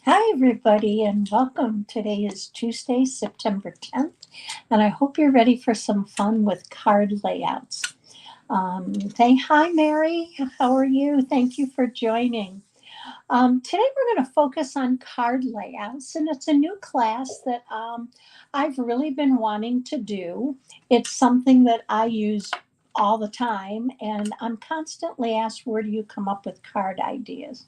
Hi, everybody, and welcome. Today is Tuesday, September 10th, and I hope you're ready for some fun with card layouts. Hi, Mary. How are you? Thank you for joining. Today, we're going to focus on card layouts, and it's a new class that I've really been wanting to do. It's something that I use all the time, and I'm constantly asked, where do you come up with card ideas?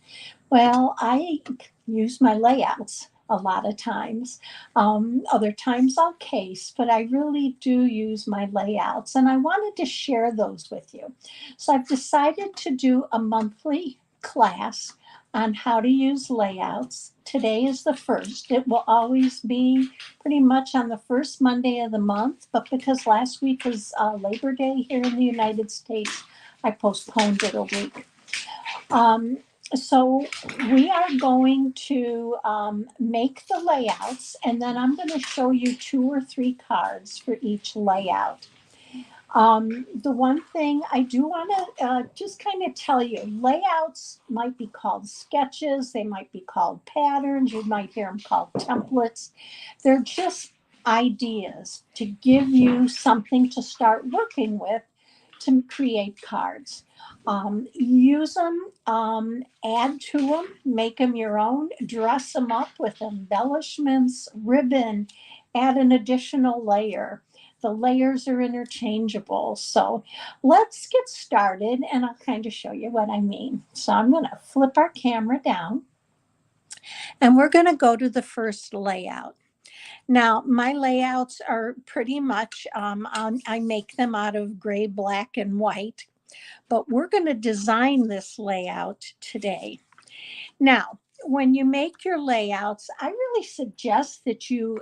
Well, I use my layouts a lot of times. Other times I'll case, but I really do use my layouts, and I wanted to share those with you. So I've decided to do a monthly class on how to use layouts. Today is the first. It will always be pretty much on the first Monday of the month, but because last week was Labor Day here in the United States, I postponed it a week. Um, so we are going to make the layouts, and then I'm going to show you two or three cards for each layout. The one thing I do want to just kind of tell you, layouts might be called sketches, they might be called patterns, you might hear them called templates. They're just ideas to give you something to start working with to create cards. Use them, add to them, make them your own, dress them up with embellishments, ribbon, add an additional layer. The layers are interchangeable. So let's get started and I'll kind of show you what I mean. So I'm going to flip our camera down and we're going to go to the first layout. Now, my layouts are pretty much, I make them out of gray, black, and white, but we're going to design this layout today. Now, when you make your layouts, I really suggest that you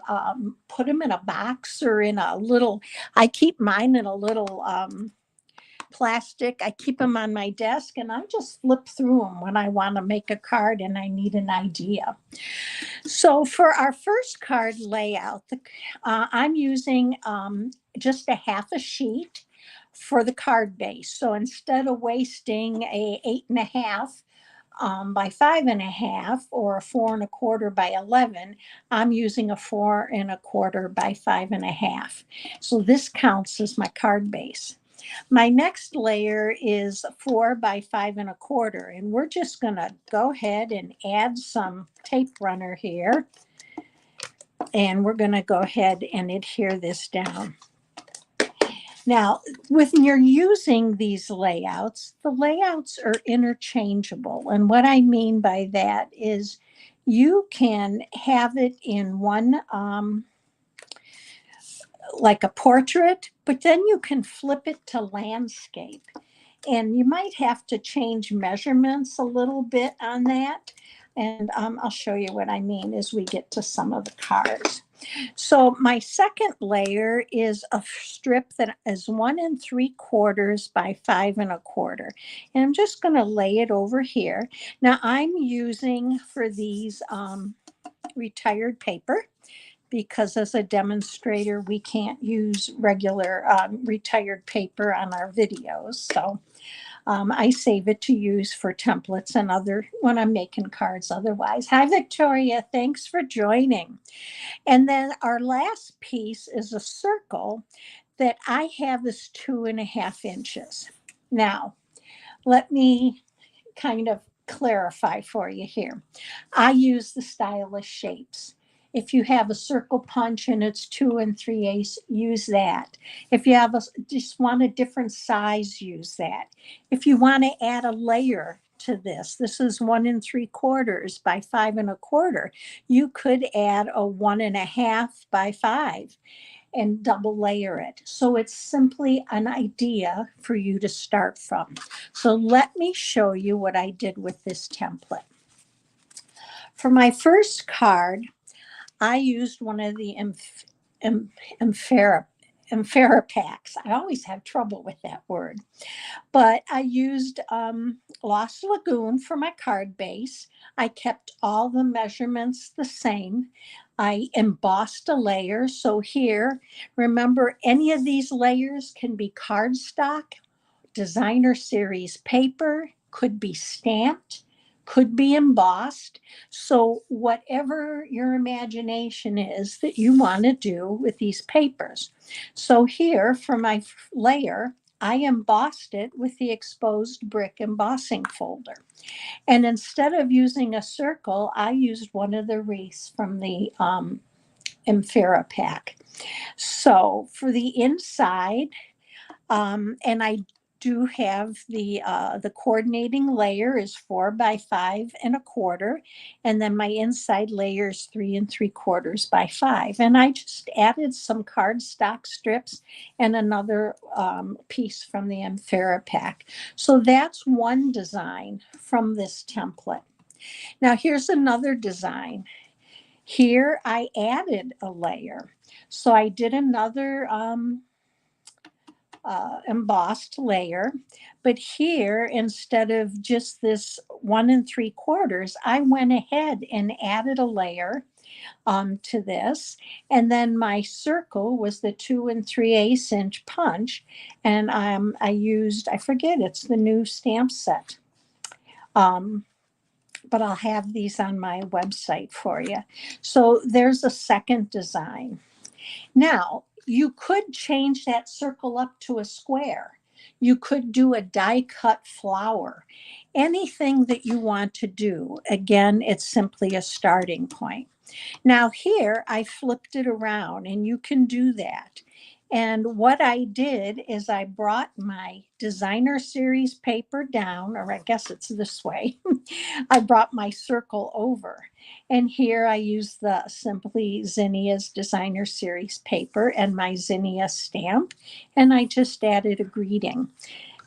put them in a box or in a little, I keep mine in a little plastic. I keep them on my desk and I just flip through them when I want to make a card and I need an idea. So for our first card layout, I'm using just a half a sheet for the card base. So instead of wasting a 8.5 by 5.5 or a 4.25 by 11, I'm using a 4.25 by 5.5. So this counts as my card base. My next layer is 4 by 5.25, and we're just going to go ahead and add some tape runner here, and we're going to go ahead and adhere this down. Now, when you're using these layouts, the layouts are interchangeable. And what I mean by that is you can have it in one, like a portrait, but then you can flip it to landscape. And you might have to change measurements a little bit on that. And I'll show you what I mean as we get to some of the cards. So my second layer is a strip that is 1 3/4 by 5.25. And I'm just going to lay it over here. Now I'm using for these retired paper because as a demonstrator, we can't use regular retired paper on our videos. So I save it to use for templates and other when I'm making cards otherwise. Hi, Victoria. Thanks for joining. And then our last piece is a circle that I have is 2.5 inches. Now, let me kind of clarify for you here. I use the stylish shapes. If you have a circle punch and it's 2 3/8, use that. If you have just want a different size, use that. If you want to add a layer to this is 1 3/4 by 5.25. You could add a 1.5 by 5 and double layer it. So it's simply an idea for you to start from. So let me show you what I did with this template. For my first card, I used one of the Packs. I always have trouble with that word. But I used Lost Lagoon for my card base. I kept all the measurements the same. I embossed a layer. So here, remember, any of these layers can be cardstock, designer series paper, could be stamped, could be embossed. So whatever your imagination is that you want to do with these papers. So here for my layer, I embossed it with the exposed brick embossing folder. And instead of using a circle, I used one of the wreaths from the Amphira pack. So for the inside, and I do have the coordinating layer is 4 by 5 1/4, and then my inside layer is 3 3/4 by 5. And I just added some cardstock strips and another piece from the Amphira pack. So that's one design from this template. Now here's another design. Here I added a layer. So I did another embossed layer, but here instead of just this 1 3/4, I went ahead and added a layer to this, and then my circle was the 2 3/8 inch punch, and I used, I forget, it's the new stamp set. But I'll have these on my website for you. So there's a second design. Now, you could change that circle up to a square. You could do a die cut flower. Anything that you want to do. Again, it's simply a starting point. Now here I flipped it around, and you can do that. And what I did is I brought my designer series paper down, or I guess it's this way. I brought my circle over. And here I used the Simply Zinnia's designer series paper and my Zinnia stamp. And I just added a greeting.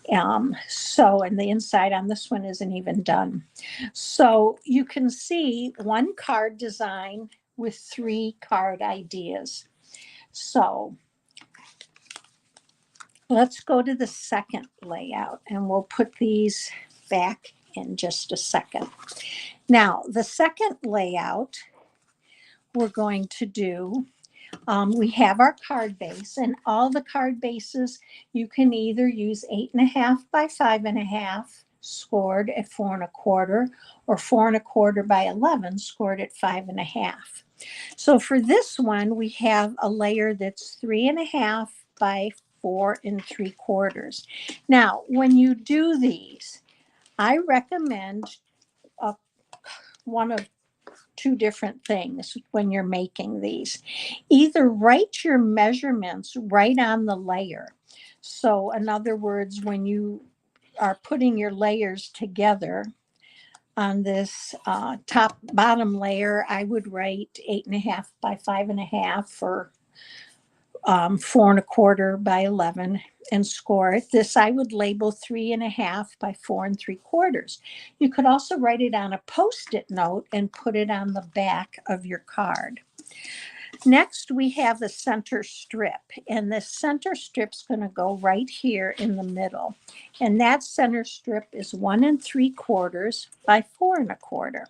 And the inside on this one isn't even done. So you can see one card design with 3 card ideas. So let's go to the second layout, and we'll put these back in just a second. Now, the second layout we're going to do, we have our card base, and all the card bases, you can either use 8 1/2 by 5 1/2 scored at 4 1/4, or 4 1/4 by 11 scored at 5 1/2. So for this one, we have a layer that's 3 1/2 by 4 3/4. Now, when you do these, I recommend one of 2 different things when you're making these. Either write your measurements right on the layer. So in other words, when you are putting your layers together on this top bottom layer, I would write 8 1/2 by 5 1/2 for 4 1/4 by 11 and score it. This I would label 3 1/2 by 4 3/4. You could also write it on a Post-it note and put it on the back of your card. Next, we have the center strip, and the center strip's going to go right here in the middle. And that center strip is 1 3/4 by 4 1/4.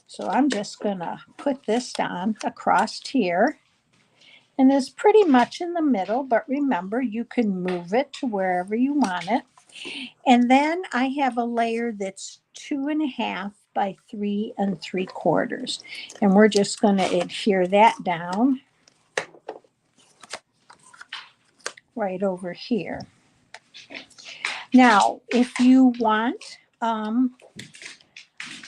So I'm just going to put this on across here. And it's pretty much in the middle, but remember, you can move it to wherever you want it. And then I have a layer that's 2 1/2 by 3 3/4. And we're just going to adhere that down right over here. Now, if you want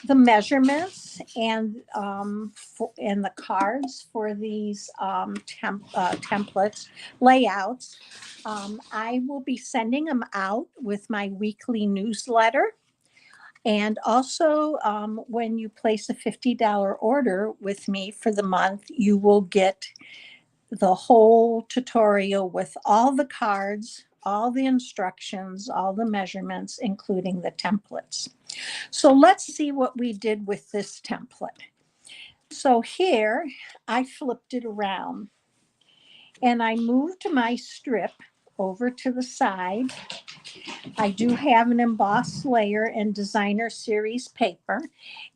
the measurements and the cards for these templates, layouts, I will be sending them out with my weekly newsletter. And also, when you place a $50 order with me for the month, you will get the whole tutorial with all the cards, all the instructions, all the measurements, including the templates. So let's see what we did with this template. So here I flipped it around and I moved my strip over to the side. I do have an embossed layer and designer series paper.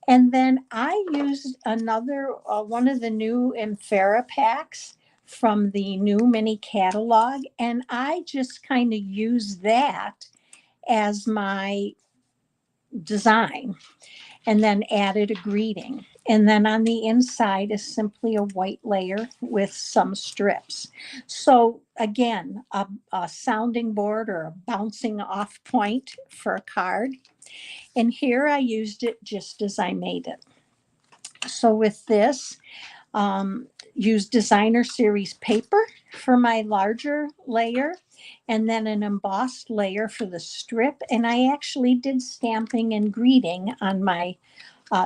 And then I used another one of the new Amphira packs from the new mini catalog. And I just kind of used that as my design, and then added a greeting. And then on the inside is simply a white layer with some strips. So again, a sounding board or a bouncing off point for a card. And here I used it just as I made it. So with this, use designer series paper for my larger layer, and then an embossed layer for the strip. And I actually did stamping and greeting on my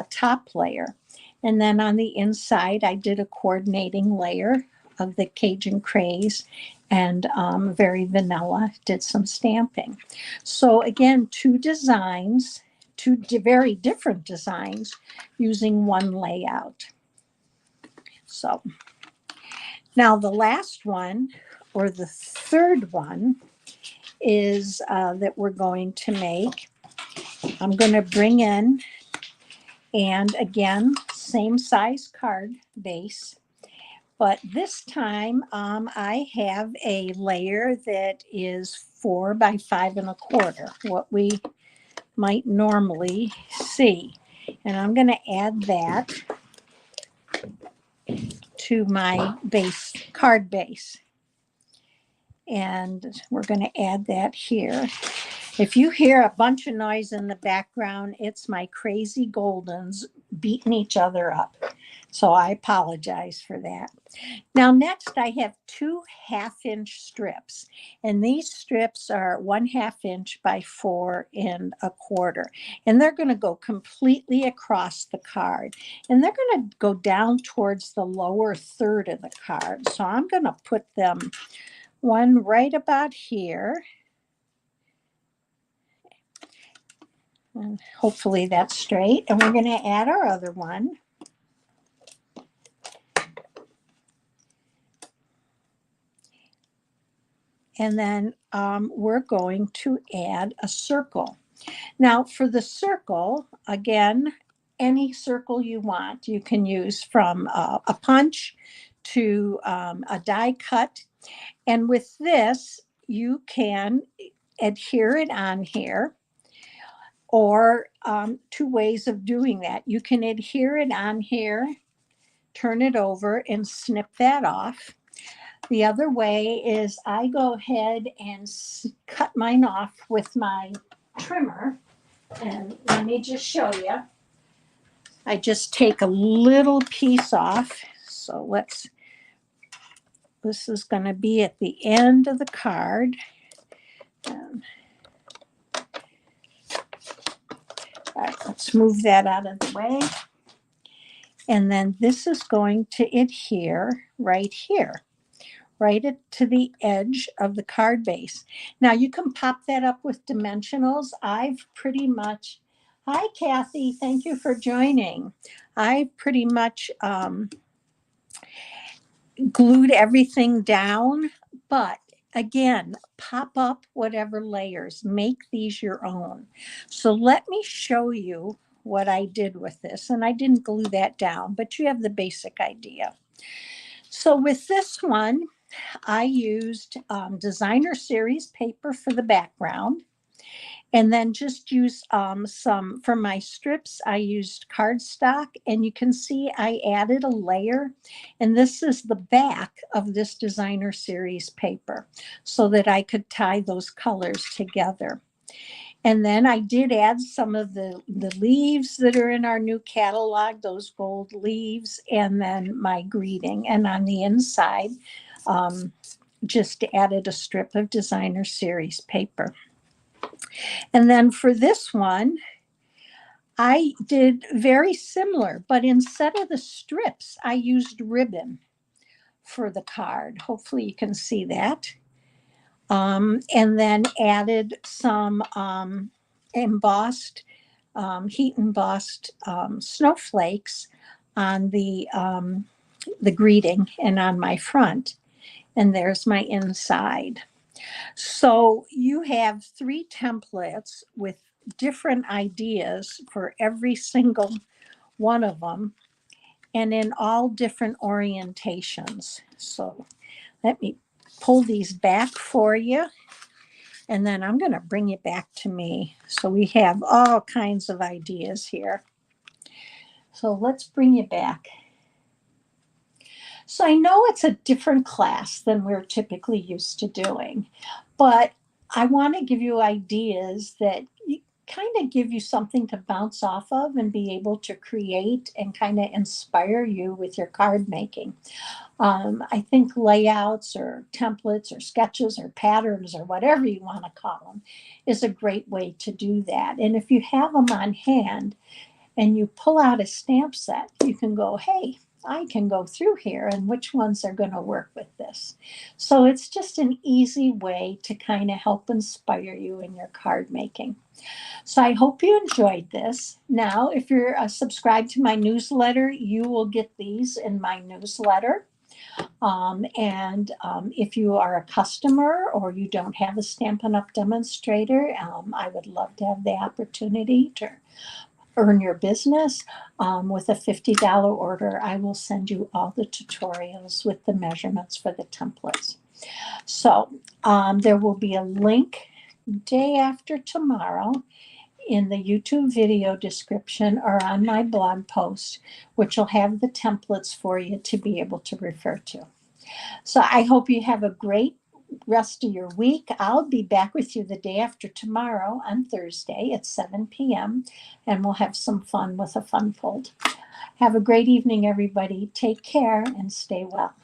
top layer. And then on the inside, I did a coordinating layer of the Cajun craze, and very vanilla, did some stamping. So again, two designs, two very different designs using one layout. So now the last one, or the third one, is that we're going to make. I'm going to bring in, and again, same size card base, but this time I have a layer that is 4 by 5 1/4, what we might normally see. And I'm going to add that to my base, card base. And we're going to add that here. If you hear a bunch of noise in the background, it's my crazy Goldens beating each other up. So I apologize for that. Now, next I have 2 1/2-inch strips, and these strips are 1/2 inch by 4 1/4, and they're going to go completely across the card, and they're going to go down towards the lower third of the card. So I'm going to put them one right about here. And hopefully that's straight. And we're going to add our other one. And then we're going to add a circle. Now for the circle, again, any circle you want. You can use from a punch to a die cut. And with this, you can adhere it on here. Or 2 ways of doing that. You can adhere it on here, turn it over, and snip that off. The other way is I go ahead and cut mine off with my trimmer. And let me just show you. I just take a little piece off. So this is going to be at the end of the card. All right, let's move that out of the way. And then this is going to adhere right here, right to the edge of the card base. Now you can pop that up with dimensionals. I've pretty much, hi Kathy, thank you for joining. I've pretty much glued everything down, but again, pop up whatever layers, make these your own. So let me show you what I did with this. And I didn't glue that down, but you have the basic idea. So with this one, I used designer series paper for the background, and then just use some, for my strips, I used cardstock, and you can see I added a layer, and this is the back of this designer series paper so that I could tie those colors together. And then I did add some of the leaves that are in our new catalog, those gold leaves, and then my greeting. And on the inside, just added a strip of designer series paper. And then for this one, I did very similar, but instead of the strips, I used ribbon for the card. Hopefully you can see that. And then added some embossed, heat embossed snowflakes on the greeting and on my front. And there's my inside. So you have 3 templates with different ideas for every single one of them, and in all different orientations. So let me pull these back for you. And then I'm going to bring you back to me. So we have all kinds of ideas here. So let's bring you back. So I know it's a different class than we're typically used to doing, but I want to give you ideas that kind of give you something to bounce off of and be able to create and kind of inspire you with your card making. I think layouts or templates or sketches or patterns or whatever you want to call them is a great way to do that. And if you have them on hand and you pull out a stamp set, you can go, hey, I can go through here and which ones are going to work with this. So it's just an easy way to kind of help inspire you in your card making. So I hope you enjoyed this. Now, if you're subscribed to my newsletter, you will get these in my newsletter. If you are a customer or you don't have a Stampin' Up! Demonstrator, I would love to have the opportunity to earn your business. With a $50 order, I will send you all the tutorials with the measurements for the templates. So there will be a link day after tomorrow in the YouTube video description or on my blog post, which will have the templates for you to be able to refer to. So I hope you have a great rest of your week. I'll be back with you the day after tomorrow on Thursday at 7 p.m. and we'll have some fun with a fun fold. Have a great evening, everybody. Take care and stay well.